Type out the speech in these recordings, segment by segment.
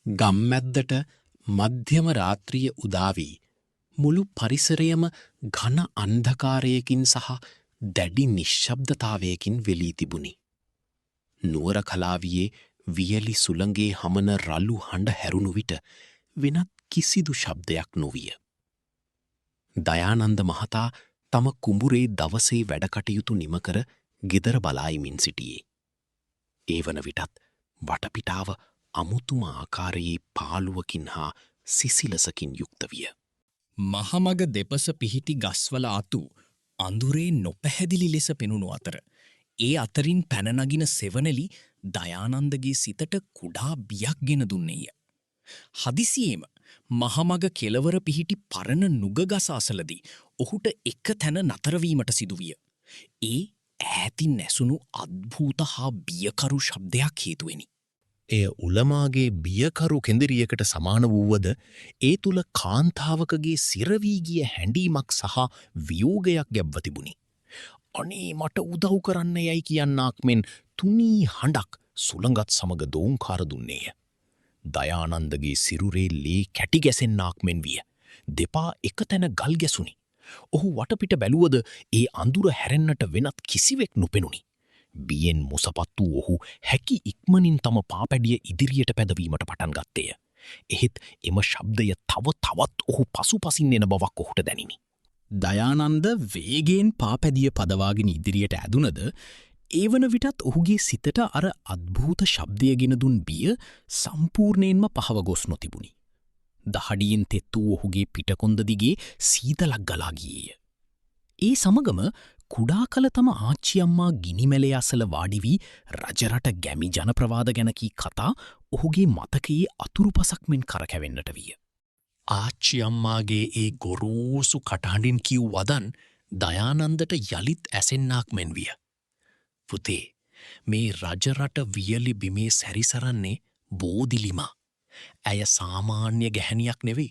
ගම්මැද්දට මධ්‍යම රාත්‍රිය උදාවී මුළු පරිසරයම ඝන අන්ධකාරයකින් සහ දැඩි නිශ්ශබ්දතාවයකින් වෙලී තිබුණි. නුවර කලාවියේ වියලි සුළඟේ හමන රළු හඬ හැරුණු විට වෙනත් කිසිදු ශබ්දයක් නොවිය. දයානන්ද මහතා තම කුඹුරේ දවසේ වැඩකටයුතු නිමකර ගෙදර බලායිමින් සිටියේ. ඒ වන විටත් වටපිටාව අමුතුම ආකාරයේ පාළුවකින් හා සිසිලසකින් යුක්ත විය. මහමග දෙපස පිහිටි ගස්වල අතු අඳුරේ නොපැහැදිලි ලෙස පෙනුණු අතර ඒ අතරින් පැනනගින සෙවනලි දයානන්දගේ සිතට කුඩා බියක් ගෙන දුන්නේය. හදිසියේම මහමග කෙළවර පිහිටි පරණ නුගගස අසලදී ඔහුට එක තැන නතරවීමට සිදුවිය. ඒ ඈතින් නැසුණු අද්භූත හා බියකරු ශබ්දයක් හේතුවෙනි. එය උළමාගේ බියකරු කෙඳිරියකට සමාන වූවද ඒ තුළ කාන්තාවකගේ සිරවී ගිය හැඬීමක් සහ වියෝගයක් ගැබ්ව තිබුණි. අනේ මට උදව් කරන්න යයි කියන්නාක් මෙන් තුනී හඬක් සුළඟත් සමග දෝංකාර දුන්නේය. දයානන්දගේ සිරුරේ ලේ කැටි ගැසෙන්නාක් මෙන් විය. දෙපා එක තැන ගල් ගැසුනි. ඔහු වටපිට බැලුවද ඒ අඳුර හැරෙන්නට වෙනත් කිසිවෙක් නොපෙනුනි. බියෙන් මුසපත් වූ ඔහු හැකි ඉක්මනින් තම පාපැඩිය ඉදිරියට පැදවීමට පටන් ගත්තේය. එහෙත් එම ශබ්දය තව තවත් ඔහු පසුපසින් එන බවක් ඔහුට දැනිනි. දයානන්ද වේගයෙන් පාපැදිය පදවාගෙන ඉදිරියට ඇදුනද ඒ වන විටත් ඔහුගේ සිතට අර අද්භූත ශබ්දය ගෙන දුන් බිය සම්පූර්ණයෙන්ම පහව ගොස් නොතිබුණි. දහඩියෙන් තෙත් වූ ඔහුගේ පිටකොන්ද දිගේ සීතලක් ගලා ගියේය. ඒ සමගම කුඩා කල තම ආච්චියම්මා ගිනිමැලේ අසල වාඩි වී රජරට ගැමි ජනප්‍රවාද ගැන කී කතා ඔහුගේ මතකයේ අතුරුපසක් මෙන් කරකැවෙන්නට විය. ආච්චියම්මාගේ ඒ ගොරෝසු කටහඬින් කිව් වදන් දයානන්දට යළිත් ඇසෙන්නාක් මෙන් විය. පුතේ, මේ රජරට වියලි බිමේ සැරිසරන්නේ බෝදිලිමා. ඇය සාමාන්‍ය ගැහැණියක් නෙවෙයි.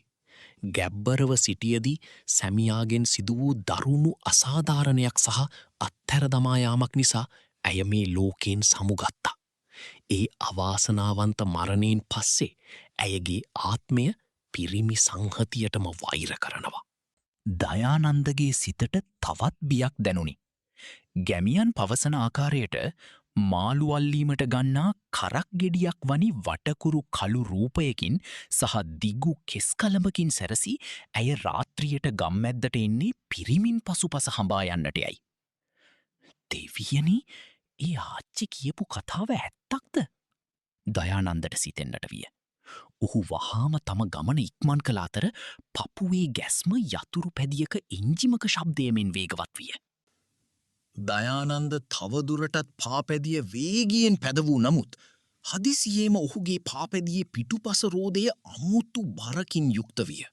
ගැබ්බරව සිටියදී සැමියාගෙන් සිදු වූ දරුණු අසාධාරණයක් සහ අත්හැර දමායාමක් නිසා ඇය මේ ලෝකයෙන් සමුගත්තා. ඒ අවාසනාවන්ත මරණයෙන් පස්සේ ඇයගේ ආත්මය පිරිමි සංහතියටම වෛර කරනවා. දයානන්දගේ සිතට තවත් බියක් දැනුනි. ගැමියන් පවසන ආකාරයට මාළුවල්ලීමට ගන්නා කරක් ගෙඩියක් වනි වටකුරු කළු රූපයකින් සහ දිගු කෙස්කලඹකින් සැරසි ඇය රාත්‍රියට ගම්මැද්දට එන්නේ පිරිමින් පසුපස හඹා යන්නට යයි. දෙවියනි, ඒ ආච්චි කියපු කතාව ඇත්තක්ද? දයානන්දට සිතෙන්නට විය. ඔහු වහාම තම ගමන ඉක්මන් කළ අතර පපුවේ ගැස්ම යතුරු පැදියක එන්ජිමක ශබ්දයමෙන් වේගවත් විය. දයානන්ද තවදුරටත් පාපැදිය වේගියෙන් පැදවූ නමුත් හදිසියේම ඔහුගේ පාපැදියේ පිටුපස රෝදය අමුතු බරකින් යුක්ත විය.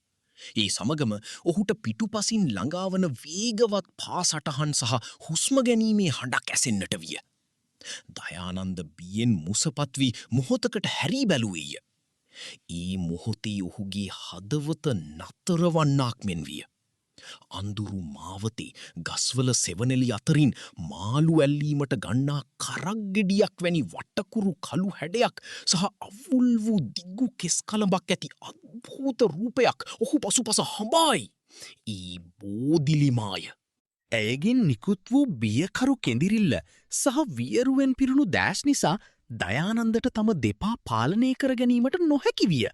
ඒ සමගම ඔහුට පිටුපසින් ළඟාවන වේගවත් පාසටහන් සහ හුස්ම ගැනීමේ හඬක් ඇසෙන්නට විය. දයානන්ද බියෙන් මුසපත් වී මොහොතකට හැරී බැලුවේය. ඒ මොහොතේ ඔහුගේ හදවත නතරවන්නාක් මෙන් විය. අඳුරු මාවතේ ගස්වල සෙවනෙලි අතරින් මාළු ඇල්ලීමට ගන්නා කරක්ගෙඩියක් වැනි වටකුරු කළු හැඩයක් සහ අවුල් වූ දිගු කෙස්කලඹක් ඇති අද්භූත රූපයක් ඔහු පසුපස හඹායි. ඒ බෝදිලිමාය. ඇයගෙන් නිකුත් වූ බියකරු කෙඳිරිල්ල සහ වියරුවෙන් පිරුණු දෑස් නිසා දයානන්දට තම දෙපා පාලනය කර ගැනීමට නොහැකි විය.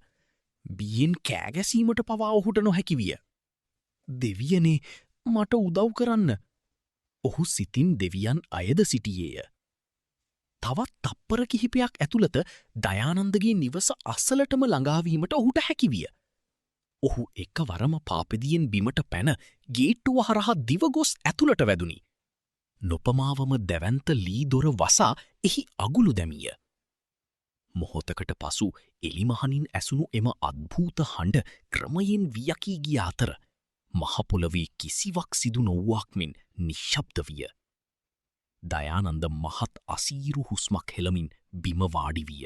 බියෙන් කෑගැසීමට පවා ඔහුට නොහැකි විය. දෙවියනේ, මට උදව් කරන්න. ඔහු සිතින් දෙවියන් අයද සිටියේය. තවත් තප්පර කිහිපයක් ඇතුළත දයානන්දගේ නිවස අස්සලටම ළඟාවීමට ඔහුට හැකිවිය. ඔහු එක වරම පාපෙදියෙන් බිමට පැන ගේට්ටුව හරහා දිවගොස් ඇතුළට වැදුනි. නොපමාවම දැවන්ත ලී දොර වසා එහි අගුළු දැමිය. මොහොතකට පසු එලිමහනින් ඇසුණු එම අද්භූත හඬ ක්‍රමයෙන් වියකී ගිය අතර මහපොළවේ කිසිවක් සිදු නොව්වාක් මෙන් නිශ්ශබ්ද විය. දයානන්ද මහත් අසීරු හුස්මක් හෙළමින් බිම වාඩි විය.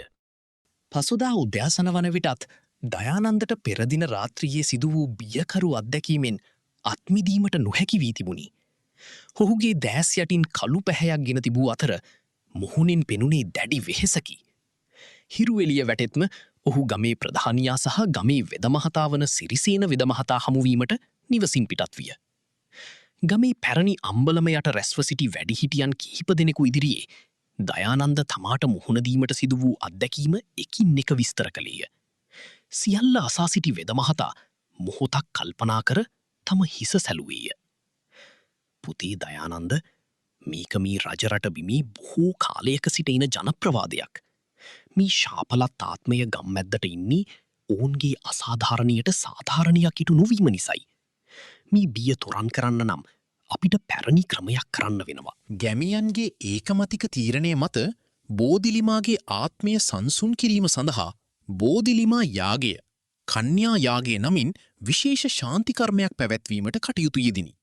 පසුදා උදෑසන වන විටත් දයානන්දට පෙරදින රාත්‍රියේ සිදු වූ බියකරු අත්දැකීමෙන් අත්මිදීමට නොහැකි වී තිබුණි. ඔහුගේ දෑස් යටින් කළු පැහැයක් ගෙන තිබූ අතර මුහුණින් පෙනුනේ දැඩි වෙහෙසකි. හිරුවෙලිය වැටෙත්ම ඔහු ගමේ ප්‍රධානයා සහ ගමේ වෙදමහතා වන සිරිසේන වෙදමහතා හමුවීමට නිවසින් පිටත් විය. ගමේ පැරණි අම්බලම යට රැස්ව සිටි වැඩිහිටියන් කිහිප දෙනෙකු ඉදිරියේ දයානන්ද තමාට මුහුණදීමට සිදු වූ අත්දැකීම එකින් එක විස්තර කළේය. සියල්ල අසා සිටි වෙදමහතා මොහොතක් කල්පනා කර තම හිස සැලුවේය. පුතේ දයානන්ද, මේක මේ රජරට බිමේ බොහෝ කාලයක සිට එන ජනප්‍රවාදයක්. මේ ශාපලත් ආත්මය ගම්මැද්දට ඉන්නේ ඔවුන්ගේ අසාධාරණයට සාධාරණයක් ඉටු නොවීම නිසයි. මේ බිය තොරන් කරන්න නම් අපිට පැරණි ක්‍රමයක් කරන්න වෙනවා. ගැමියන්ගේ ඒකමතික තීරණය මත බෝධිලිමාගේ ආත්මය සංසුන් කිරීම සඳහා බෝධිලිමා යාගය, කන්‍යා යාගය නමින් විශේෂ ශාන්තිකර්මයක් පැවැත්වීමට කටයුතු යෙදිනි.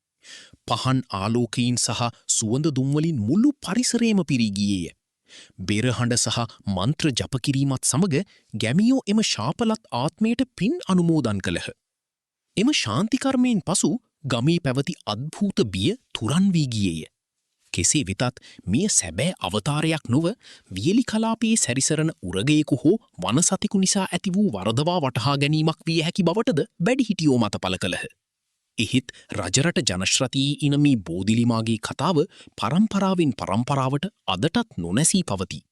පහන් ආලෝකයින් සහ සුවඳ දුම්වලින් මුළු පරිසරයම පිරී ගියේය. බෙරහඬ සහ මන්ත්‍ර ජප කිරීමත් සමග ගැමියෝ එම ශාපලත් ආත්මයට පින් අනුමෝදන් කළහ. එම ශාන්තිකර්මයෙන් පසු ගමේ පැවති අද්භූත බිය තුරන් වී ගියේය. කෙසේ වෙතත් මෙය සැබෑ අවතාරයක් නොව වියලි කලාපයේ සැරිසරන උරගයෙකු හෝ වනසතෙකු නිසා ඇති වූ වරදවා වටහා ගැනීමක් විය හැකි බවටද වැඩිහිටියෝ මත පළ කළහ. එහෙත් රජරට ජනශ්‍රතී ඉන මේ බෝධිලිමාගේ කතාව පරම්පරාවෙන් පරම්පරාවට අදටත් නොනැසී පවතී.